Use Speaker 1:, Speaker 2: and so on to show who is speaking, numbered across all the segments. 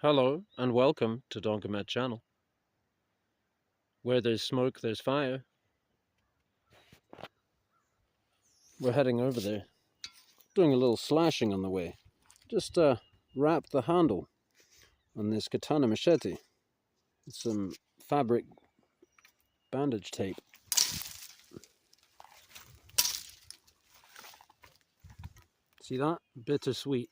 Speaker 1: Hello and welcome to Donkamet channel. Where there's smoke, there's fire. We're heading over there, doing a little slashing on the way. Just wrap the handle on this katana machete with some fabric bandage tape. See that? Bittersweet.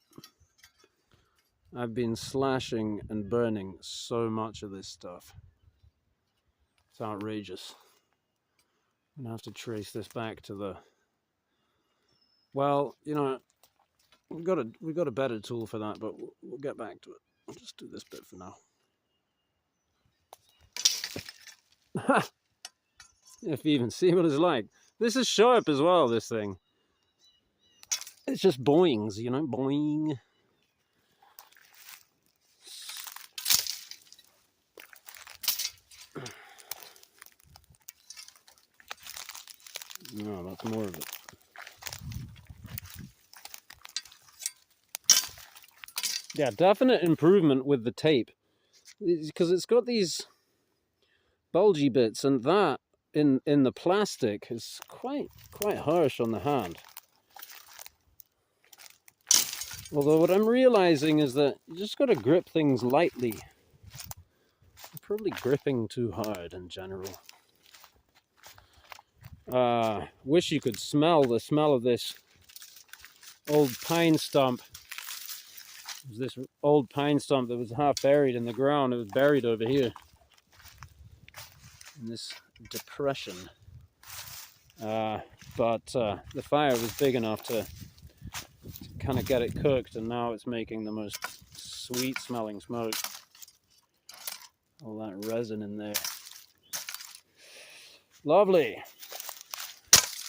Speaker 1: I've been slashing and burning so much of this stuff. It's outrageous. I'm gonna have to trace this back to the... Well, you know, we've got a better tool for that, but we'll get back to it. I'll just do this bit for now. If you even see what it's like. This is sharp as well, this thing. It's just boings, you know, boing. No, that's more of it. Yeah, definite improvement with the tape. Because it's got these bulgy bits, and that in the plastic is quite harsh on the hand. Although what I'm realizing is that you just got to grip things lightly. I'm probably gripping too hard in general. Wish you could smell the smell of this old pine stump. This old pine stump that was half buried in the ground. It was buried over here in this depression. But the fire was big enough to kind of get it cooked, and now it's making the most sweet smelling smoke. All that resin in there. Lovely.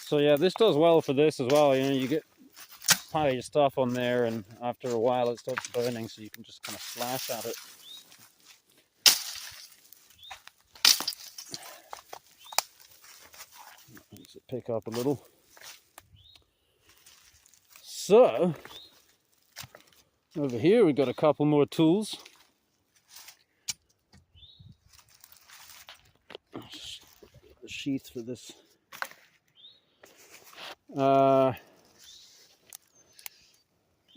Speaker 1: So yeah, this does well for this as well. You know, you get pile your stuff on there, and after a while it stops burning, so you can just kind of slash at it. Makes it pick up a little. So over here we've got a couple more tools. Just a sheath for this.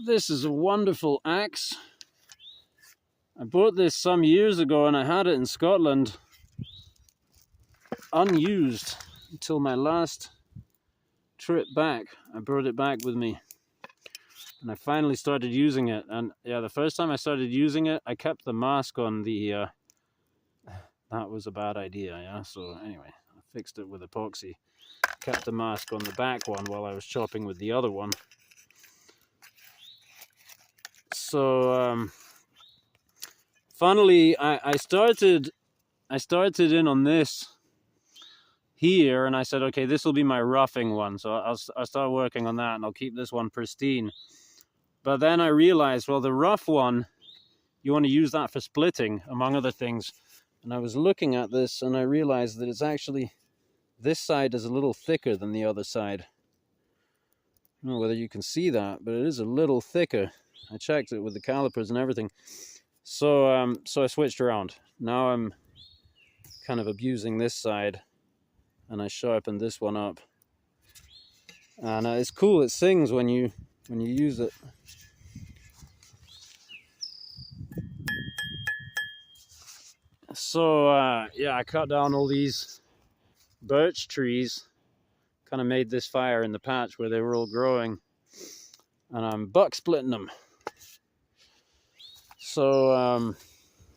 Speaker 1: This is a wonderful axe. I bought this some years ago, and I had it in Scotland unused until my last trip back. I brought it back with me, and I finally started using it. And yeah, the first time I started using it, I kept the mask on the that was a bad idea, yeah. So anyway, I fixed it with epoxy, kept the mask on the back one while I was chopping with the other one. So finally I started in on this here, and I said, okay, this will be my roughing one, so I'll start working on that, and I'll keep this one pristine. But then I realized, well, the rough one, you want to use that for splitting, among other things. And I was looking at this, and I realized that it's actually, this side is a little thicker than the other side. I don't know whether you can see that, but it is a little thicker. I checked it with the calipers and everything. So so I switched around. Now I'm kind of abusing this side, and I sharpened this one up. And it's cool, it sings when you use it. So yeah, I cut down all these birch trees, kind of made this fire in the patch where they were all growing, and I'm buck splitting them. So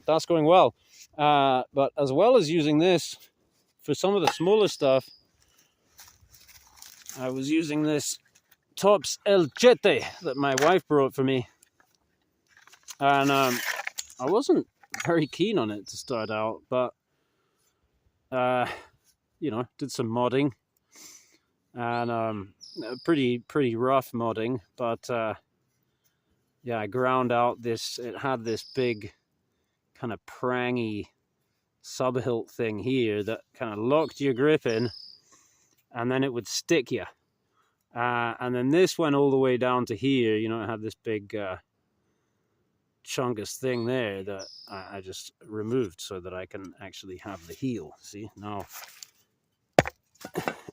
Speaker 1: that's going well. But as well as using this for some of the smaller stuff, I was using this Tops El Chete that my wife brought for me. And I wasn't very keen on it to start out, but you know, did some modding, and pretty rough modding, but yeah, I ground out this. It had this big kind of prangy sub-hilt thing here that kind of locked your grip in, and then it would stick you. And then this went all the way down to here. You know, it had this big chungus thing there that I just removed so that I can actually have the heel. See, now,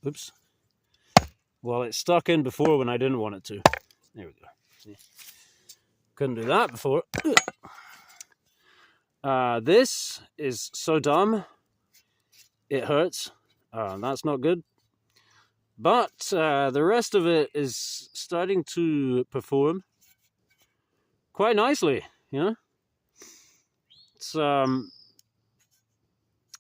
Speaker 1: oops. Well, it stuck in before when I didn't want it to. There we go. See? Couldn't do that before. This is so dumb. It hurts. That's not good. But the rest of it is starting to perform quite nicely, you know?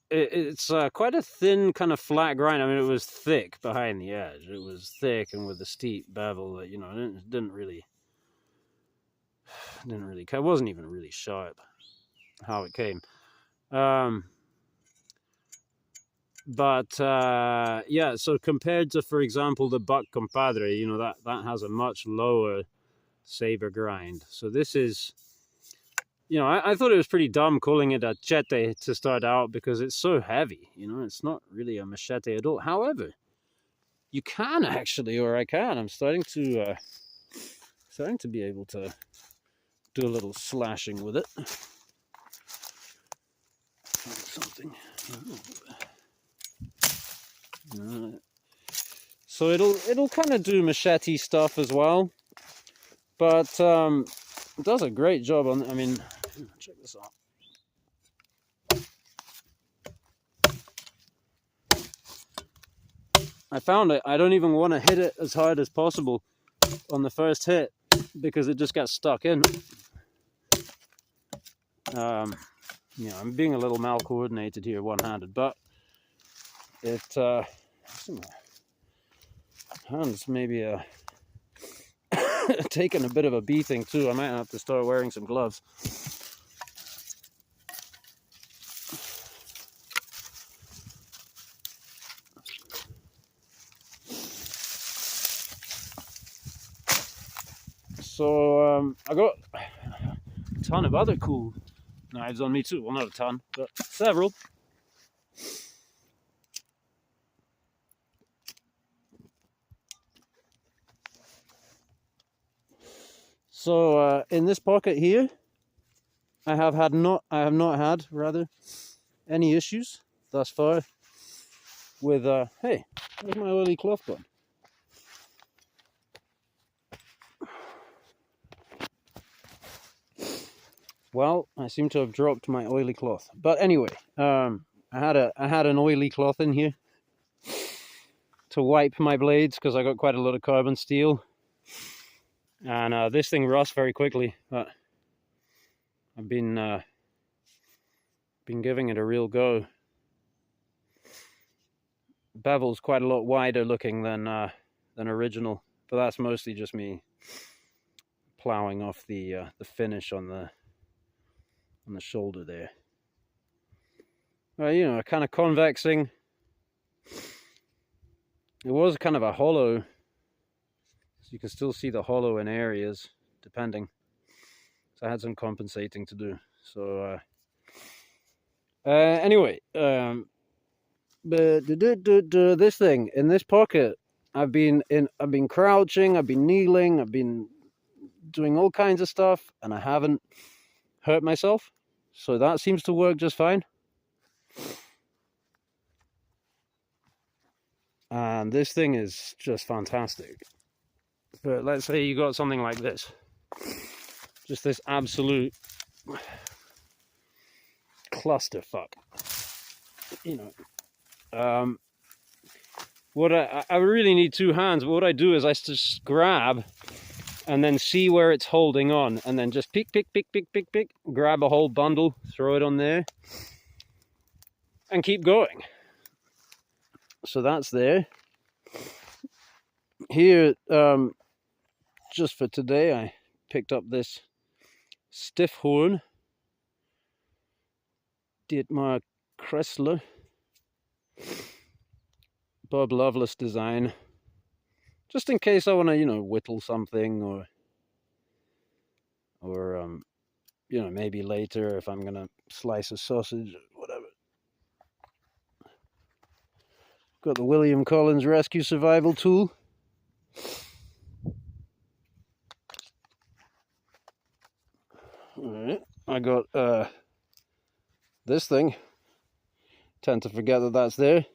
Speaker 1: It's quite a thin kind of flat grind. I mean, it was thick behind the edge. It was thick and with a steep bevel that, you know, it didn't really, it wasn't even really sharp how it came. But yeah, so compared to, for example, the Buck Compadre, you know, that has a much lower saber grind. So this is, you know, I thought it was pretty dumb calling it a chete to start out because it's so heavy. You know, it's not really a machete at all. However, you can actually, or I can. I'm starting to be able to do a little slashing with it. Something. So it'll kind of do machete stuff as well, but it does a great job on. I mean, check this out. I found it. I don't even want to hit it as hard as possible on the first hit because it just gets stuck in. You know, I'm being a little mal-coordinated here, one-handed, but it hands maybe taking a bit of a beating too. I might have to start wearing some gloves. So I got a ton of other cool knives on me too. Well, not a ton, but several. So in this pocket here, I have not had any issues thus far with hey, where's my oily cloth gone? Well, I seem to have dropped my oily cloth. But anyway, I had an oily cloth in here to wipe my blades because I got quite a lot of carbon steel, and this thing rusts very quickly. But I've been giving it a real go. Bevel's quite a lot wider looking than original, but that's mostly just me plowing off the finish on the shoulder there. You know, kind of convexing. It was kind of a hollow, so you can still see the hollow in areas, depending. So I had some compensating to do. So anyway, but this thing in this pocket, I've been crouching, I've been kneeling, I've been doing all kinds of stuff, and I haven't hurt myself. So that seems to work just fine. And this thing is just fantastic. But let's say you got something like this, just this absolute clusterfuck. You know, what I really need two hands. But what I do is I just grab and then see where it's holding on, and then just pick, grab a whole bundle, throw it on there, and keep going. So that's there. Here, just for today, I picked up this stiff horn, Dietmar Kressler, Bob Loveless design, just in case I want to, you know, whittle something, or you know, maybe later if I'm gonna slice a sausage or whatever. Got the William Collins Rescue Survival Tool. Alright, I got this thing. Tend to forget that that's there.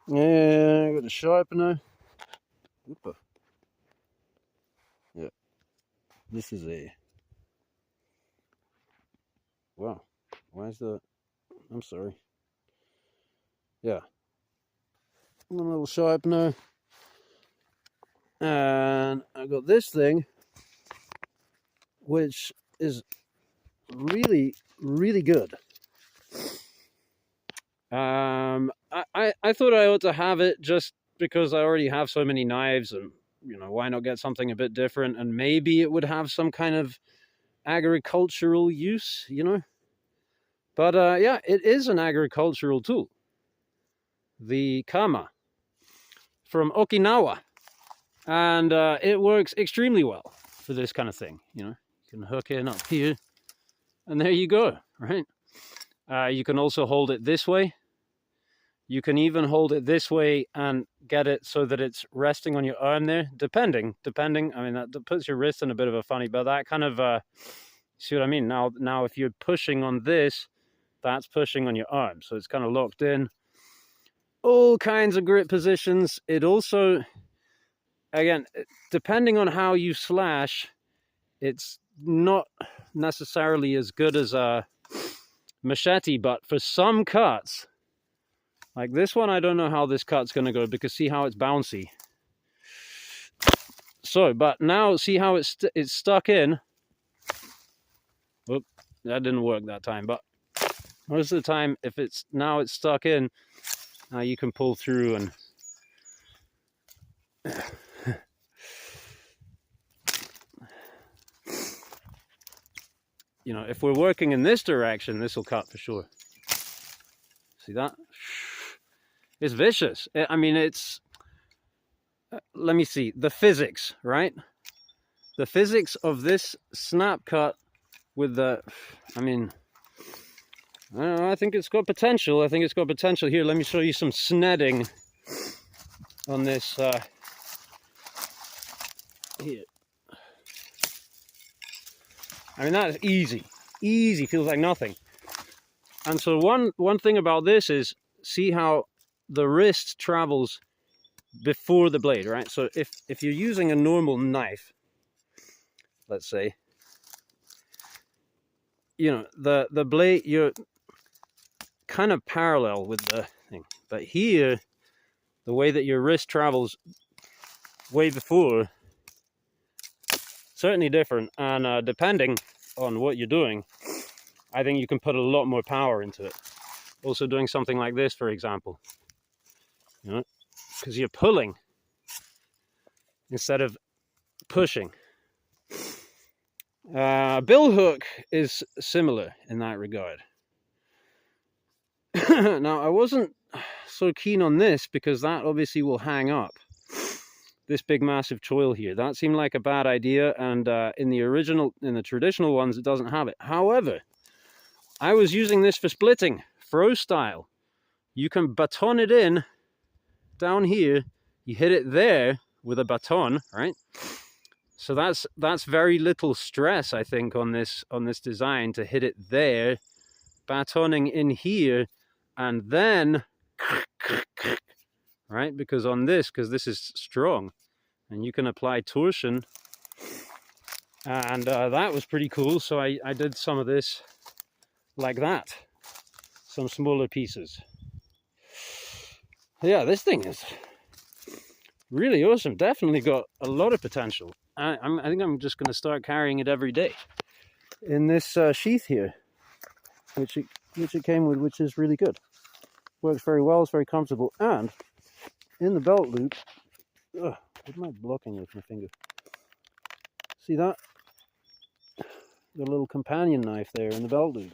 Speaker 1: Yeah, I got the sharpener. Oopa. Yeah, this is a... Wow, why is that? I'm sorry. Yeah, one little sharpener. And I got this thing, which is really, really good. I thought I ought to have it just because I already have so many knives, and you know, why not get something a bit different, and maybe it would have some kind of agricultural use, you know. But yeah, it is an agricultural tool. The Kama from Okinawa, and it works extremely well for this kind of thing. You know, you can hook in up here, and there you go. Right. You can also hold it this way. You can even hold it this way and get it so that it's resting on your arm there, depending. I mean, that puts your wrist in a bit of a funny, but that kind of, see what I mean? Now, if you're pushing on this, that's pushing on your arm. So it's kind of locked in. All kinds of grip positions. It also, again, depending on how you slash, it's not necessarily as good as a machete, but for some cuts, like this one, I don't know how this cut's going to go because see how it's bouncy. So, but now see how it's stuck in. Whoop, that didn't work that time, but most of the time, if it's stuck in, you can pull through and you know, if we're working in this direction, this will cut for sure. See that? It's vicious. I mean, it's, let me see, the physics, right? The physics of this snap cut with the, I mean, I don't know, I think it's got potential. I think it's got potential. Here, let me show you some snedding on this. Here. I mean, that is easy. Easy, feels like nothing. And so one thing about this is, see how the wrist travels before the blade, right? So if you're using a normal knife, let's say, you know, the blade, you're kind of parallel with the thing. But here, the way that your wrist travels way before, certainly different. And depending on what you're doing, I think you can put a lot more power into it. Also doing something like this, for example, you know, because you're pulling instead of pushing. Bill hook is similar in that regard. Now, I wasn't so keen on this because that obviously will hang up. This big massive choil here, that seemed like a bad idea, and in the traditional ones, it doesn't have it. However, I was using this for splitting, fro style. You can baton it in down here. You hit it there with a baton, right? So that's very little stress, I think, on this design to hit it there, batoning in here, and then, right? Because this is strong, and you can apply torsion, and that was pretty cool. So I did some of this like that, some smaller pieces. Yeah, this thing is really awesome. Definitely got a lot of potential. I think I'm just going to start carrying it every day in this sheath here, which it came with, which is really good. Works very well. It's very comfortable, and in the belt loop. Ugh, what am I blocking with my finger? See that? Got a little companion knife there in the belt loop.